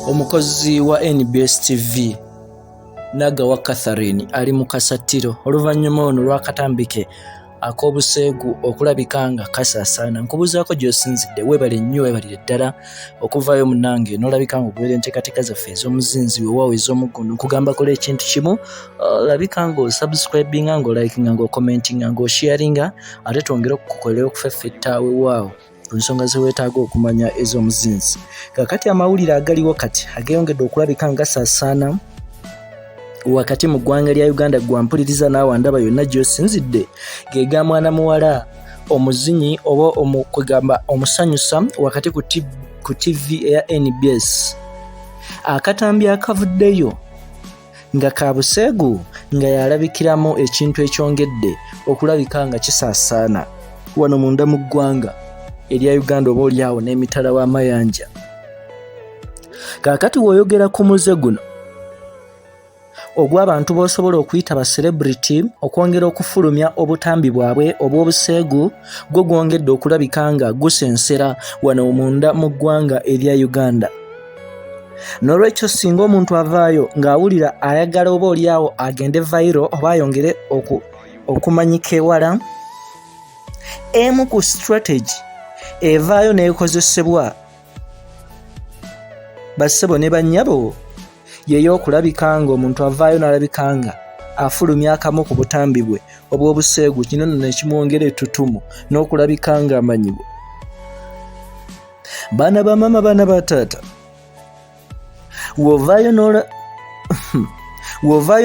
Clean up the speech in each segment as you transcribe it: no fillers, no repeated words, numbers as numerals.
Omukozi wa NBS TV Nagawa ali mu kasatiro oluvannyuma ono lw'akatambi ke Ak'obuseego okulabikanga kasaasaana. Nkubuuzaako gy'osinzidde, weebale nnyo, weebalire ddala okuvaayo munnange n'olabika nga ogoberera enteekateeka zaffe ez'omuzinzi weewaawo ez'omugundu. Nkugamba kola ekintu kimu, labika nga osubscribinga, ng'olikinga, ng'okommentinga, ng'osharinga, ate twongere okukukolera okufeffetta weewaawo ku nsonga ze weetaaga okumanya ez'omuzinzi. Kaakati amawulire agaliwo kati ageyongedde okulabika nga gasaasaana wakati mu ggwanga lya Uganda gwampuliriza naawe ndaba yonna gy'osinzidde, ge ga mwana muwala omuzinyi oba kwegamba omusanyusa wakati ku TV eya NBS. Akatambi akavuddeyo nga Ak'obuseego nga yalabikiramu ekintu ekyongedde okulabika nga kisaasaana wano munda mu ggwanga erya Uganda oba oliawo n'emitala w'amayanja. Kaakati w'oyogera ku muze guno ogw'abantu b'osobola okuyita ba celebrity okwongera okufulumya obutambi bwabwe obw'obuseegu, gwo gwongedde okulabika nga gusensera wano munda mu ggwanga erya Uganda. N'olwekyo singa omuntu avaayo ng'awulira ayagala oba oliawo agende viral oba ayongere okumanyika ewala, emu ku strategy evaayo n'ekozesebwa bassebo ne bannyabo yeyo okulabika nga omuntu avaayo n'alabika nga afulumya akamu ku butambi bwe obw'obuseegu, kino nno nekimwongera ettutumu n'okulabika nga amanyibwa. Baana ba mama, baana ba taata, w'ovaayo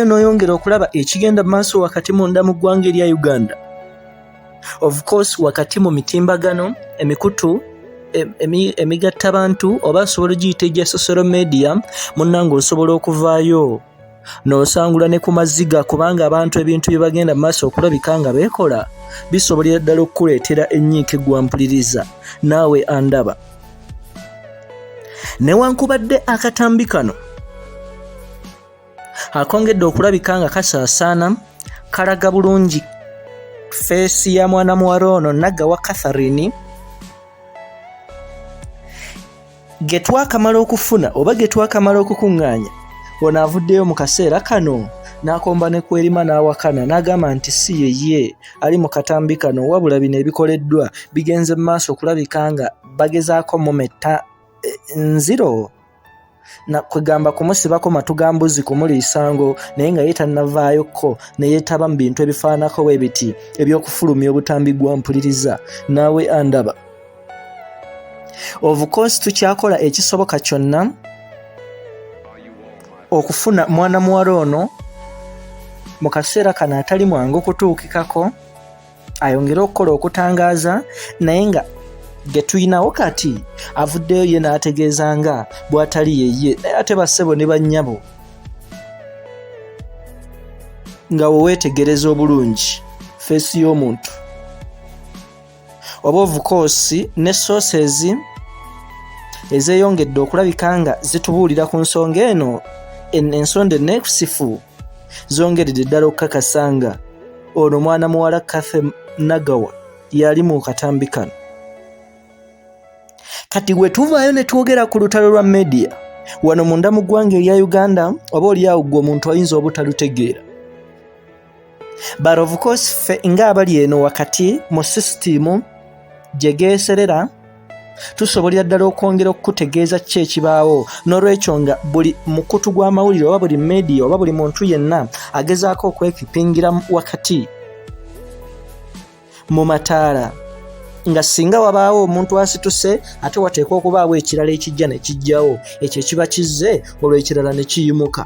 n'oyongera okulaba ekigenda mu maaso wakati munda mu ggwanga erya Uganda, of course wakati mu mitimbagano emikutu emigattabantu oba asobola ogiyita egya social media, munnange osobola okuvaayo n'osangula ne ku maziga, kubanga abantu ebintu bye bagenda mu maaso okulabika nga beekola bisobolera ddala okukuleetera ennyiike gwampuliriza naawe andaba. Newankubadde akatambi kano akongedde okulabika nga kasaasaana, kalaga bulungi feesi ya mwana muwala ono Nagawa ge twakamala okufuna oba ge twakamala okukuŋŋaanya, ono avuddeyo mu kaseera kano n'akomba ne kwerima n'awakana n'agamba nti si yeye ali mu katambi kano, wabula bino ebikoleddwa bigenze mu maaso okulabika nga bagezaako mumetta nziro na kwegamba kumusibako matugambuzi kumuliisango, naye nga ye tannavaayokko ne yeetaba mu bintu ebifaanako bwe biti eby'okufulumya obutambi gwampuliriza naawe andaba. Of course tukyakola ekisoboka kyonna okufuna mwana muwala ono mu kaseera kano atali mwangu okutuukikako, ayongere okukola okutangaaza, naye nga ge tuyinawo kati avuddeyo ye n'ategeeza nga bw'atali yeye. Naye ate bassebo ne bannyabo nga weweetegereza obulungi feesi y'omuntu oba of course ne sources ezeeyongedde okulabika nga zitubuulira ku nsonga eno, ensonda enneekusifu zongeredde ddala okukakasa nga ono mwana muwala Nagawa yali mu katambi kano. Kati bwe tuvaayo ne twogera ku lutalo lwa media wano munda mu ggwanga erya Uganda, oba oliawo gwe omuntu ayinza obutalutegeera, but of course ffe ng'abali eno wakati mu sisitimu gye geeserera tusobolera ddala okwongera okukutegeeza ki ekibaawo. N'olwekyo nga buli mukutu gw'amawulire oba buli media oba buli muntu yenna agezaako okwekipingira wakati mu mataala, nga singa wabaawo omuntu asituse ate wateekwa okubaawo ekirala ekijja ne kijjawo, ekyo kiba kizze olw'ekirala ne kiyimuka.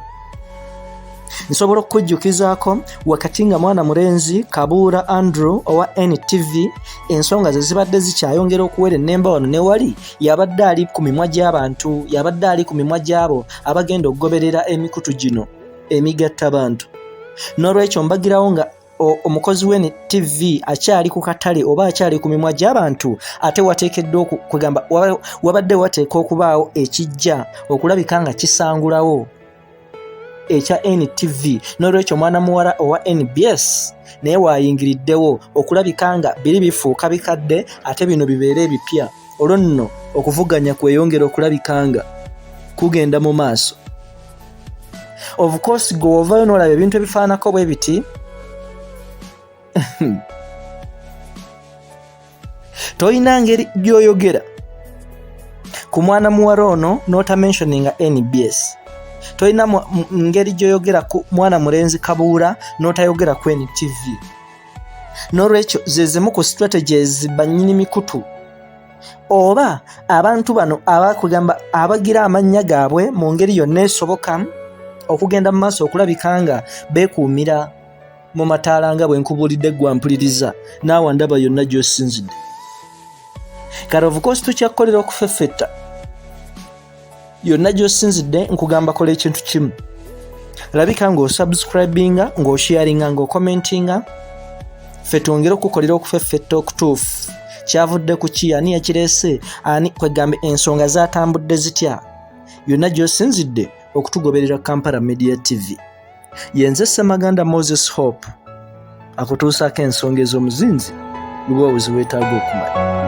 Nsobola okukujjukizaako wakati nga mwana mulenzi Kabuura Andrew owa NTV, ensonga ze zibadde zikyayongera okuwera ennemba wano ne wali, yabadde ali ku mimwa gy'abantu, yabadde ali ku mimwa gy'abo abagenda okugoberera emikutu gino emigattabantu. N'olwekyo mbagirawo nga omukozi w'NTV akyali ku katale oba akyali ku mimwa gy'abantu, ate wateekeddwa okugamba wabadde wateeka okubaawo ekijja okulabika nga kisangulawo ekya NTV. N'olwekyo mwana muwala owa NBS naye waayingiriddewo okulabika nga biri bifuuka bikadde ate bino bibeera ebipya. Olwo nno okuvuganya kweyongera okulabika nga kugenda mu maaso. Of course go ovayo n'olaba ebintu ebifaanako bwe biti toyina ngeri gy'oyogera ku mwana muwala ono n'otamentioninga NBS. Toyina ngeri gy'oyogera ku mwana mulenzi Kabuura n'otayogera ku NTV. N'olwekyo ze zimu ku strategies bannyini mikutu oba abantu bano abakugamba abagira amannya gaabwe mu ngeri yonna esoboka okugenda mu maaso okulabika nga beekuumira mu mataala nga bwe nkubulidde gwampuliriza naawe ndaba yonna gy'osinzidde. Kale of course tukyakolera okufeffetta yonna gy'osinzidde nkugamba kola ekintu kimu. Labika ng'osubscribinga, ng'osharinga, ng'okomentinga. Ffe twongere okukolera okufeffetta okutuufu. Kyavudde ku ki, ani yakireese, ani kwegambe ensonga zaatambudde zitya. Yonna gy'osinzidde okutugoberera Kampala Media TV. Yenze Ssemaganda Moses Hope akutuusaako ensonga ez'omuzinzi bwe weetaaga okumanya.